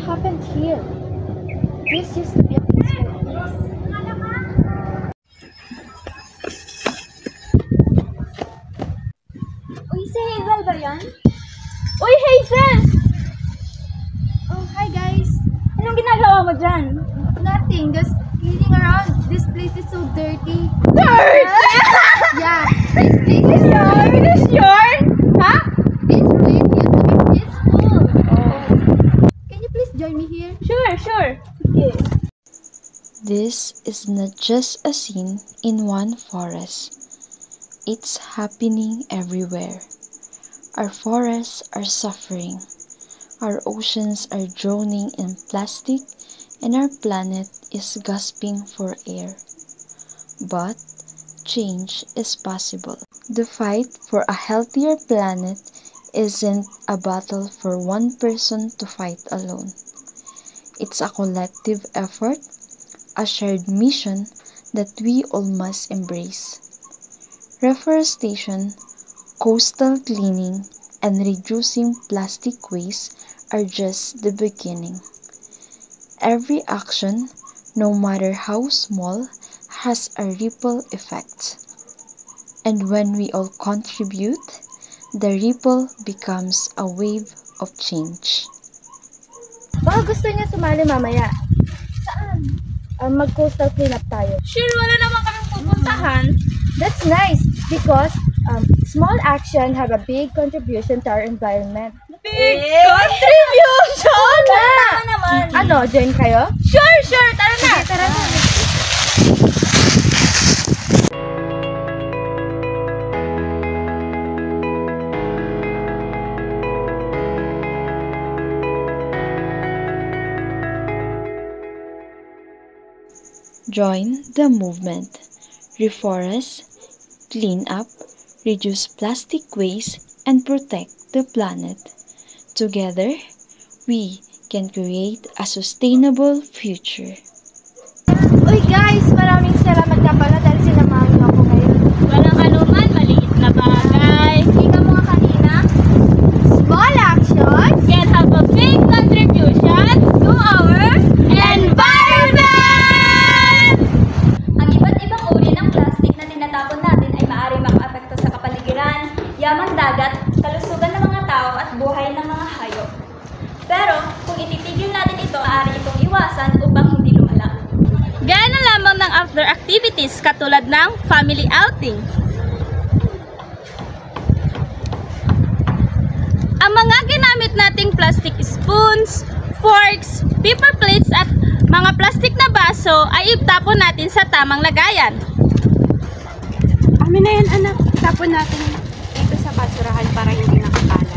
happened here? This used to be a peaceful place. Uy, si Hazel ba yan? Uy, Hazel! Oh, hi guys! Anong ginagawa mo dyan? Nothing, just cleaning around. This place is so dirty. Dirt! Yeah, this place is Finish yarn? Ha? This place used to be peaceful. Oh. Can you please join me here? Sure. Sige. This is not just a scene in one forest. It's happening everywhere. Our forests are suffering. Our oceans are drowning in plastic, and our planet is gasping for air. But change is possible. The fight for a healthier planet isn't a battle for one person to fight alone. It's a collective effort, a shared mission that we all must embrace. Reforestation, coastal cleaning, and reducing plastic waste are just the beginning. Every action, no matter how small, has a ripple effect. And when we all contribute, the ripple becomes a wave of change. Baka gusto niya sumali mamaya. Saan? Mag-coastal cleanup tayo. Sure, wala naman kaming pupuntahan. That's nice because small action have a big contribution to our environment. Big contribution! Tama naman. Ano, join kayo? Sure, tara na. Okay, tara na. Join the movement. Reforest, clean up, reduce plastic waste, and protect the planet. Together, we can create a sustainable future. Uy guys, maraming salamat nga pala dahil sinamahan niyo ako ngayon. Walang anuman, maliit na bagay. Ika mo nga kanina, small actions Can have a big contribution to our environment! Ang iba't ibang uri ng plastic na tinatapon natin ay maaaring makaapekto sa kapaligiran, yamang dagat, kalusugan ng mga tao at buhay ng mga hayop. Pero kung ititigil natin ito, maaari itong iwasan upang hindi lumala. Gaya na lamang ng outdoor activities katulad ng family outing. Ang mga ginamit nating plastic spoons, forks, paper plates at mga plastic na baso ay itapon natin sa tamang lagayan. Amin na yan, anak. Tapon natin dito sa basurahan para hindi nakakalat.